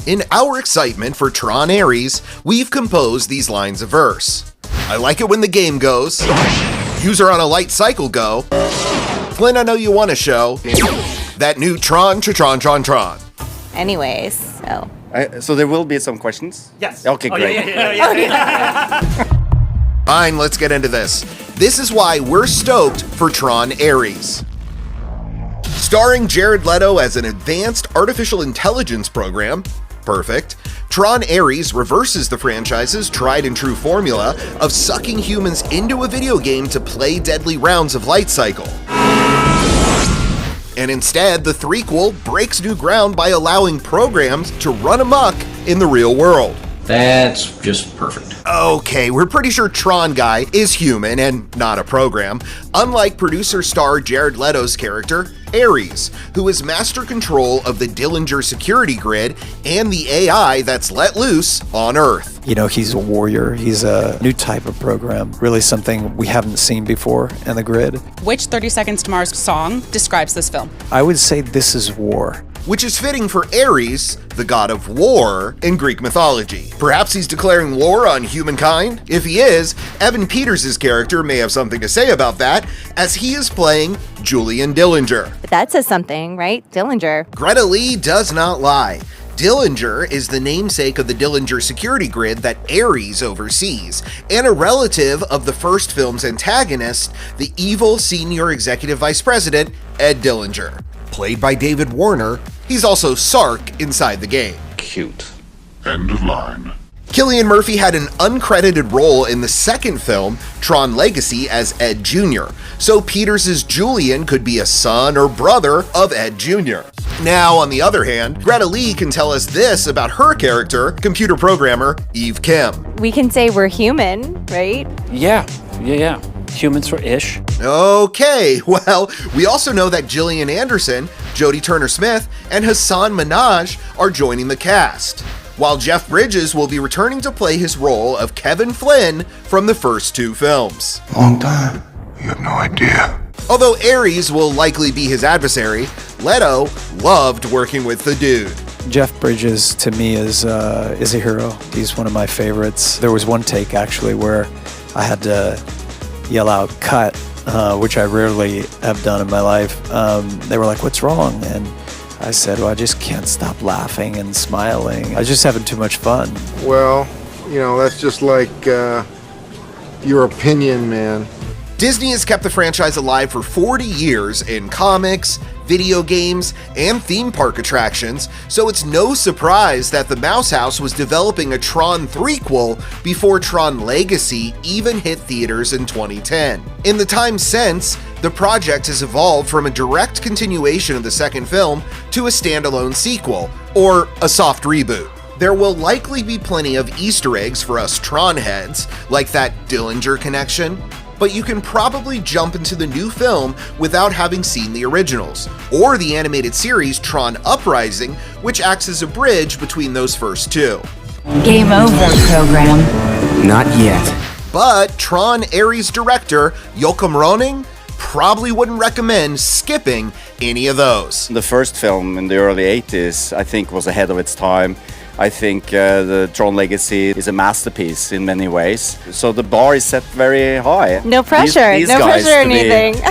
In our excitement for Tron ARES, we've composed these lines of verse. I like it when the game goes. User on a light cycle go. Flynn, I know you want to show that new Tron. Anyways, so there will be some questions? Yes. Okay, great. Fine, let's get into this. This is why we're stoked for Tron ARES. Starring Jared Leto as an advanced artificial intelligence program, perfect, Tron ARES reverses the franchise's tried and true formula of sucking humans into a video game to play deadly rounds of light cycle. And instead, the threequel breaks new ground by allowing programs to run amok in the real world. That's just perfect. Okay, we're pretty sure Tron Guy is human and not a program, unlike producer star Jared Leto's character, ARES, who is master control of the Dillinger security grid and the AI that's let loose on Earth. You know, he's a warrior. He's a new type of program, really something we haven't seen before in the grid. Which 30 Seconds to Mars song describes this film? I would say this is war. Which is fitting for Ares, the god of war in Greek mythology. Perhaps he's declaring war on humankind? If he is, Evan Peters' character may have something to say about that, as he is playing Julian Dillinger. but that says something, right? Dillinger. Greta Lee does not lie. Dillinger is the namesake of the Dillinger security grid that ARES oversees, and a relative of the first film's antagonist, the evil senior executive vice president, Ed Dillinger. Played by David Warner, he's also Sark inside the game. Cute. End of line. Cillian Murphy had an uncredited role in the second film, Tron Legacy, as Ed Jr., so Peters' Julian could be a son or brother of Ed Jr. Now, on the other hand, Greta Lee can tell us this about her character, computer programmer Eve Kim. We can say we're human, right? Yeah. Humans for ish. Okay, well, we also know that Gillian Anderson, Jodie Turner-Smith, and Hassan Minhaj are joining the cast, while Jeff Bridges will be returning to play his role of Kevin Flynn from the first two films. Long time. You have no idea. Although Ares will likely be his adversary, Leto loved working with the dude. Jeff Bridges, to me, is a hero. He's one of my favorites. There was one take, actually, where I had to yell out, cut, which I rarely have done in my life. They were like, what's wrong? And I said, well, I just can't stop laughing and smiling. I was just having too much fun. Well, you know, that's just like your opinion, man. Disney has kept the franchise alive for 40 years in comics, video games, and theme park attractions, so it's no surprise that the Mouse House was developing a Tron threequel before Tron Legacy even hit theaters in 2010. In the time since, the project has evolved from a direct continuation of the second film to a standalone sequel, or a soft reboot. There will likely be plenty of Easter eggs for us Tron heads, like that Dillinger connection, but you can probably jump into the new film without having seen the originals, or the animated series Tron Uprising, which acts as a bridge between those first two. Game over, program. Not yet. But Tron ARES director Joachim Roning probably wouldn't recommend skipping any of those. The first film in the early 80s, I think, was ahead of its time. I think the Tron Legacy is a masterpiece in many ways. So the bar is set very high. No pressure. These no guys pressure or to be- anything.